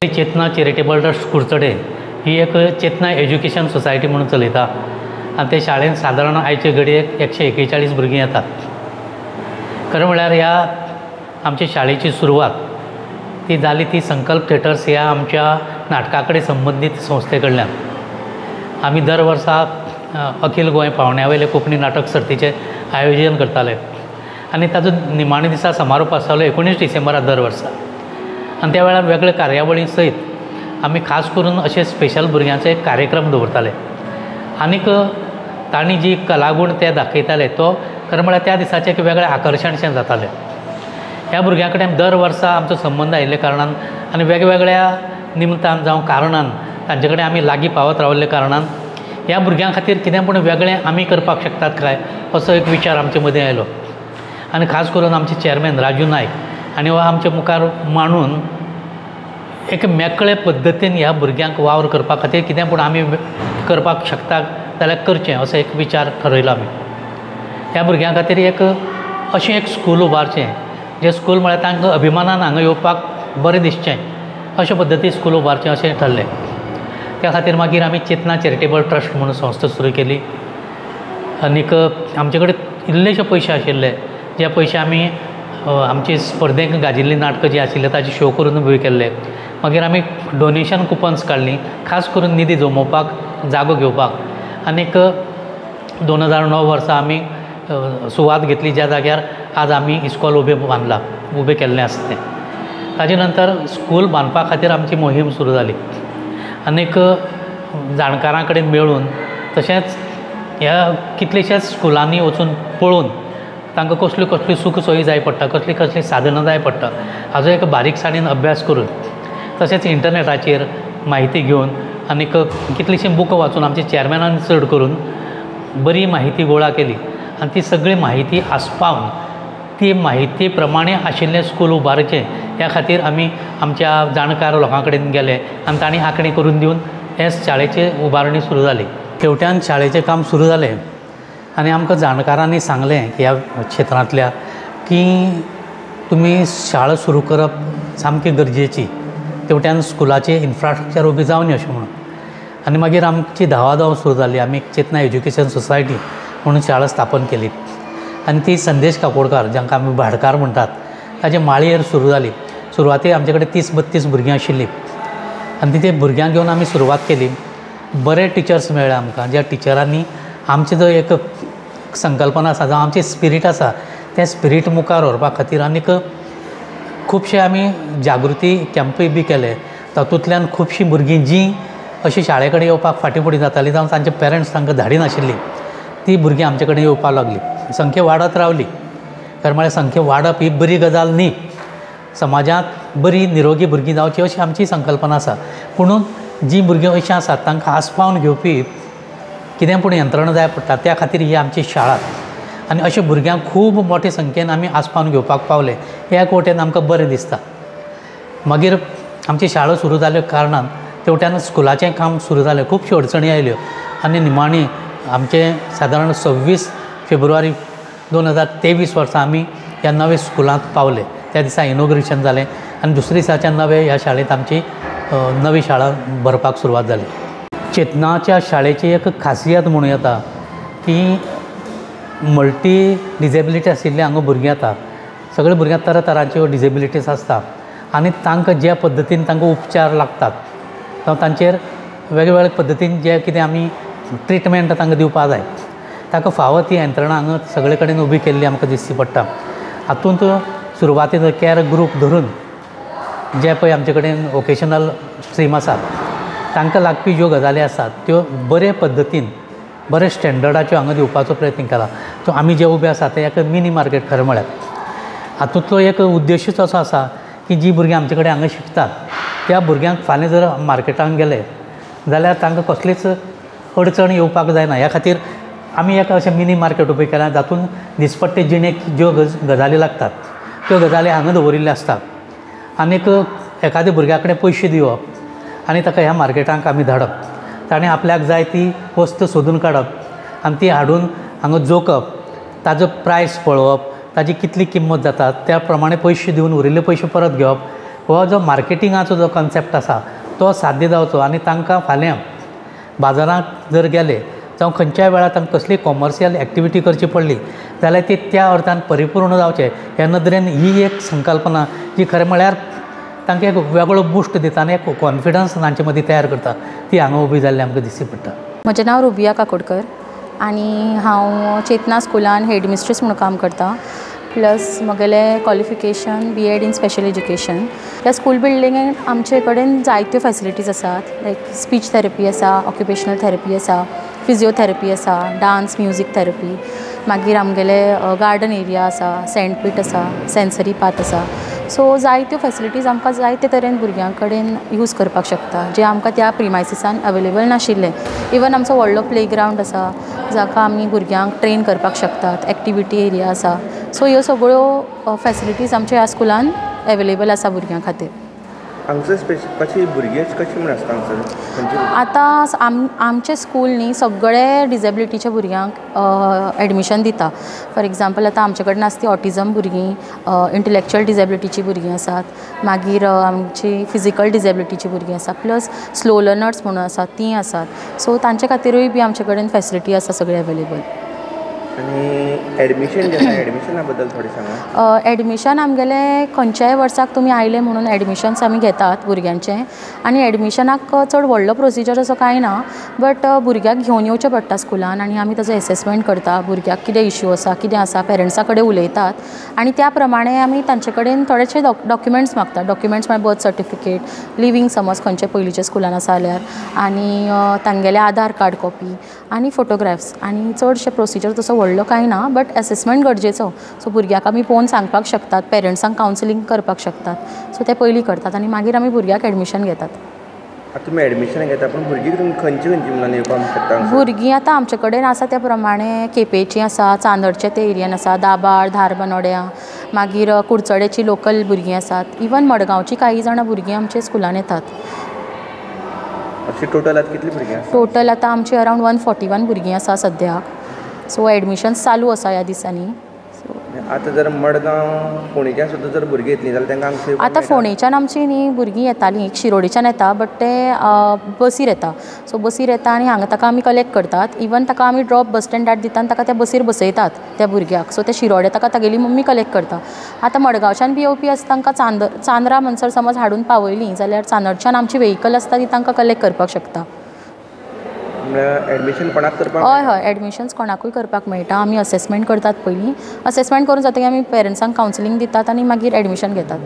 चेतना charitable trust Kudchade ही एक चेतना education society म्हणून चलयता आनी ते शाळेंत सादारण आयचे घडयेक 141 भुरगीं येतात. खरें म्हळ्यार ह्या आमच्या शाळेची सुरवात ती जाली ती संकल्प थिएटर्स ह्या आमच्या नाटका कडेन संबंदीत संस्थे कडल्यान. आमी दर वर्सा अखिल गोंय पावंड्या कोंकणी नाटक सर्तीचें आयोजन करताले आनी ताजो निमाणे दिसा समारोप आसतालो 19 डिसेंबराक दर वर्सा. आनी त्या वेळार वेगळे कार्यावळी सयत आमी खास करून अशे स्पेशल भुरग्यांचे कार्यक्रम दवरताले. आनीक तांणी जी कलागूण ते दाखयताले तो खरें म्हळ्यार त्या दिसाचें एक वेगळें आकर्शणशें जातालें. ह्या भुरग्यां कडेन दर वर्सा आमचो संबंद आयिल्ले कारणान आनी वेगवेगळ्या निमतान जावं कारणान तांचे कडेन आमी लागीं पावत राविल्ले कारणान ह्या भुरग्यां खातीर कितें पूण वेगळें आमी करपाक शकतात काय असो एक विचार आमचे मदीं आयलो. आनी खास करून आमचे चॅरमॅन राजू नायक आनी हो आमचे मुखार मांडून एक मेकळे पद्दतीन ह्या भुरग्यांक वावर करपा खातीर कितें पूण आमी करपाक शकतात जाल्यार करचें असो एक विचार ठरयलो आमी. ह्या भुरग्यां खातीर अशें एक स्कूल उबारचें जें स्कूल म्हळ्यार तांकां अभिमानान हांगा येवपाक बरें दिसचें अशे पद्दतीन स्कूल उबारचें अशें ठरलें. त्या खातीर मागीर आमी चेतना चॅरिटेबल ट्रस्ट म्हणून संस्था सुरू केली. आनीक आमचे कडेन इल्लेशे पयशे आशिल्ले जे पयशे आमी आमची स्पर्धेक गाजिल्लीं नाटकां जीं आशिल्लीं ताचे शो करून उबे केल्ले. मागीर आमी डोनेशन कुपन्स काडलीं खास करून निधी जमोवपाक जागो घेवपाक. आनीक 2009 वर्सा आमी सुवात घेतली ज्या जाग्यार आज आमी इस्कॉल उबें केल्लें आसा तें. ताजे नंतर स्कूल बांदपा खातीर आमची मोहीम सुरू जाली. आनीक जाणकारां कडेन मेळून तशेंच ह्या कितलेशेच स्कुलांनी वचून पळोवन तांकां कसल्यो सूख सोयी जाय पडटा कसलीं साधनां जाय पडटा हाजो एक बारीकसाणेन अभ्यास करून तशेंच इंटरनेटाचेर म्हायती घेवन आनीक कितलीशीं बुकां वाचून आमच्या चॅरमॅनान चड करून बरी म्हायती गोळा केली. आनी ती सगळी म्हायती आस्पावन ती म्हायती प्रमाणे आशिल्लें स्कूल उबारचें ह्या खातीर आमी आमच्या जाणकार लोकां कडेन गेले आनी तांणी आंखणी करून दिवन हे शाळेची उबारणी सुरू जाली. शेवट्यान शाळेचें काम सुरू जालें आनी आमकां जाणकारांनी सांगलें की ह्या क्षेत्रांतल्या की तुमी शाळा सुरू करप सामकी गरजेची. तेवट्यान स्कुलाचें इन्फ्रास्ट्रक्चर उबें जावनी अशें म्हणून. आनी मागीर आमची धांवाधांव सुरू जाली. आमी चेतना एज्युकेशन सोसायटी म्हणून शाळा स्थापन केली आनी ती संदेश काकोडकार जांकां आमी भाडकार म्हणटात ताचे माळयेर सुरू जाली. सुरवातेक आमचे कडेन 30-32 भुरगीं आशिल्लीं आनी ते भुरग्यांक घेवन आमी सुरवात केली. बरे टिचर्स मेळ्ळे आमकां ज्या टिचरांनी आमची जो एक संकल्पना आसा जावं आमचें स्पिरीट आसा तें स्पिरीट मुखार व्हरपा खातीर आनीक खुबशे आमी जागृती कॅम्पय बी केले. तातूंतल्यान खुबशीं भुरगीं जीं अशी शाळे कडेन येवपाक फाटीं जातालीं जावं तांचे पेरंट्स तांकां धाडिनाशिल्लीं ती भुरगीं आमचे कडेन येवपाक लागलीं. संख्या वाडत रावली. खरें म्हळ्यार संख्या वाडप ही बरी गजाल न्ही. समाजांत बरी निरोगी भुरगीं जावची अशी आमची संकल्पना आसा. पुणून जीं भुरगीं अशीं आसात तांकां आस्पावन घेवपी कितें पूण यंत्रणा जाय पडटा त्या खातीर ही आमची शाळा. आनी अशा भुरग्यांक खूब मोठे संख्येन आमी आस्पावन घेवपाक पावले हे एक वटेन आमकां बरें दिसता. मागीर आमची शाळा सुरू जाल्ल्या कारणान तेवट्यान स्कुलाचें काम सुरू जालें. खुबश्यो अडचणी आयल्यो आनी निमाणी आमचें सादारण 26 फेब्रुवारी 2023 वर्सा आमी ह्या नव्या स्कुलांत पावले. त्या दिसा इनॉग्रेशन जालें आनी दुसऱ्या दिसाच्या ह्या शाळेंत आमची नवी शाळा भरपाक सुरवात जाली. चेतनाच्या शाळेची एक खासियत म्हणूं येता की मल्टी डिजेबिलिटी आशिल्ले हांगा भुरगीं येता. सगळे भुरग्यांक तरातरांच्यो डिजेबिलिटीज आसता आनी तांकां ज्या पद्दतीन तांकां उपचार लागतात जावं तांचेर वेगवेगळ्या पद्दतीन जे कितें आमी ट्रिटमेंट तांकां दिवपाक जाय ताका फावो ती यंत्रणा हांगा सगळे कडेन उबी केल्ली आमकां दिसची पडटा. हातूंत सुरवातेक कॅर ग्रूप धरून जे पळय आमचे कडेन वोकेशनल स्ट्रीम आसात तांकां लागपी ज्यो गजाली आसात त्यो बरे पद्दतीन बरे स्टँडर्डाच्यो हांगा दिवपाचो प्रयत्न केला. सो आमी जे उबे आसात ते एक मिनी मार्केट खरें म्हळ्यार. हातूंतलो एक उद्देशूच असो आसा की जीं भुरगीं आमचे कडेन हांगा शिकतात त्या भुरग्यांक फाल्यां जर मार्केटांत गेले जाल्यार तांकां कसलीच अडचण येवपाक जायना. ह्या खातीर आमी एक अशें मिनी मार्केट उबें केलां जातून दिसपट्टे जिणेक ज्यो गजाली लागतात त्यो गजाली हांगा दवरिल्ल्यो आसतात. आनीक एखाद्या भुरग्या कडेन पयशे दिवप आनी ताका ह्या मार्केटांक आमी धाडप. ताणें आपल्याक जाय ती वस्त सोदून काडप आनी ती हाडून हांगा जोखप ताजो प्रायस पळोवप ताजी कितली किंमत जाता त्या प्रमाणे पयशे दिवन उरिल्ले पयशे परत घेवप हो जो मार्केटिंगाचो जो कॉन्सेप्ट आसा तो साध्य जावचो आनी तांकां फाल्यां बाजारांत जर गेले जावं खंयच्याय वेळार तांकां कसली कॉमर्शियल एक्टिविटी करची पडली जाल्यार ती त्या अर्थान परिपूर्ण जावचें ह्या नदरेन ही एक संकल्पना जी खरें म्हळ्यार तांकां एक वेगळो बूस्ट दिता आनी एक कॉन्फिडन्स तांचे मदीं तयार करता ती हांगा उबी जाल्ली आमकां दिसची पडटा. म्हजें नांव रुबिया काकोडकर आनी हांव चेतना स्कुलान हेड मिस्ट्रेस म्हणून काम करतां. प्लस म्हगेलें qualification BEd in special education. ह्या स्कूल बिल्डिंगेंत आमचे कडेन जायत्यो फॅसिलिटीज आसात लायक स्पीच थेरपी आसा, ऑक्युपेशनल थेरपी आसा, फिजिओथेरपी आसा, डान्स म्युजीक थेरपी, मागीर आमगेले गार्डन एरिया आसा, सँडपीट आसा, सेन्सरी पाथ आसा. सो जायत्यो फॅसिलिटीज आमकां जायते तरेन भुरग्यां कडेन यूज करपाक शकता जे आमकां त्या प्रिमायसिसान अवेलेबल नाशिल्ले. इवन आमचो व्हडलो प्लेग्रावंड आसा जाका आमी भुरग्यांक ट्रेन करपाक शकतात, एक्टिविटी एरिया आसा. सो ह्यो सगळ्यो फॅसिलिटीज आमच्या ह्या स्कुलान अवेलेबल आसा भुरग्यां खातीर. हांगसर कशी भुरगीं कशी म्हण आसता हांगसर? आतां आमचे स्कूल न्ही सगळे डिजेबिलिटीच्या भुरग्यांक एडमिशन दिता. फॉर एग्जाम्पल आतां आमचे कडेन आसा ती ऑटिझम भुरगीं, इंटेलॅक्चुअल डिजेबिलिटीची भुरगीं आसात, मागीर आमची फिजिकल डिजेबिलिटीची भुरगीं आसा, प्लस स्लो लर्नर्स म्हणून आसात तीं आसात. सो तांचे खातीरूय बी आमचे कडेन फॅसिलिटी आसा सगळे अवेलेबल. आनी एडमिशन जें आसा एडमिशना बद्दल थोडें सांगा. एडमिशन आमगेलें खंयच्याय वर्साक तुमी आयले म्हणून एडमिशन्स आमी घेतात भुरग्यांचें. आनी एडमिशनाक चड व्हडलो प्रोसिजर असो कांय ना, बट भुरग्याक घेवन येवचें पडटा स्कुलान आनी आमी ताजो एसेसमेंट करता. भुरग्याक कितें इश्यू आसा, कितें आसा, पेरंट्सा कडेन उलयतात आनी त्या प्रमाणे आमी तांचे कडेन थोडेशे डॉक्युमेंट्स मागतात. डॉक्युमेंट्स म्हळ्यार बर्थ सर्टिफिकेट, लिवींग समज खंयचे पयलींच्या स्कुलान आसा जाल्यार, आनी तांगेले आधार कार्ड कॉपी आनी फोटोग्राफ्स. आनी चडशे प्रोसिजर तसो व्हडलो कांय ना, बट एसेसमेंट गरजेचो. सो भुरग्याक आमी पळोवन सांगपाक शकतात, पेरंट्सांक कावन्सिलींग करपाक शकतात. सो ते पयलीं करतात आनी मागीर आमी भुरग्याक एडमिशन घेतात. आतां तुमी एडमिशन घेता पूण भुरगीं तुमी खंयची म्हणून येवपाक शकता? भुरगीं आतां आमचे कडेन आसा त्या प्रमाणे केपेंचीं आसा, चांदरचे ते एरियान आसा, दाबाळ, धारबानोड्या, मागीर कुडचडेची लोकल भुरगीं आसात. इवन मडगांवची कांय जाणां भुरगीं आमच्या स्कुलान येतात. अशी टोटल आतां कितलीं भुरगीं आसा? टोटल आतां आमची अरावंड 141 भुरगीं आसा सद्याक. सो एडमिशन्स चालू आसा ह्या दिसांनी. आतां जर मडगांव फोंडेच्यान सुद्दां जर भुरगीं येतलीं जाल्यार तांकां हांगसर आतां फोंडेच्यान आमची न्ही भुरगीं येतालीं, शिरोडेच्यान येता, बट ते बसीर येता. सो बसीर येता आनी हांगा ताका आमी कलेक्ट करतात. इवन ताका आमी ड्रॉप बस स्टँडार दिता आनी ताका त्या बसीर बसयतात त्या भुरग्याक. सो ते शिरोडे ताका तागेली मम्मी कलेक्ट करता. आतां मडगांवच्यान बी येवपी आसा तांकां चांद्रा म्हणसर समज हाडून पावयलीं जाल्यार चांदरच्यान आमची व्हेहिकल आसता ती तांकां कलेक्ट करपाक शकता. एडमिशन कोणाक करपाक? हय, एडमिशन्स कोणाकूय करपाक मेळटा. आमी असेसमेंट करतात पयलीं. असेसमेंट करून जातकीर आमी पेरंट्सांक कावन्सिलींग दितात आनी मागीर एडमिशन घेतात.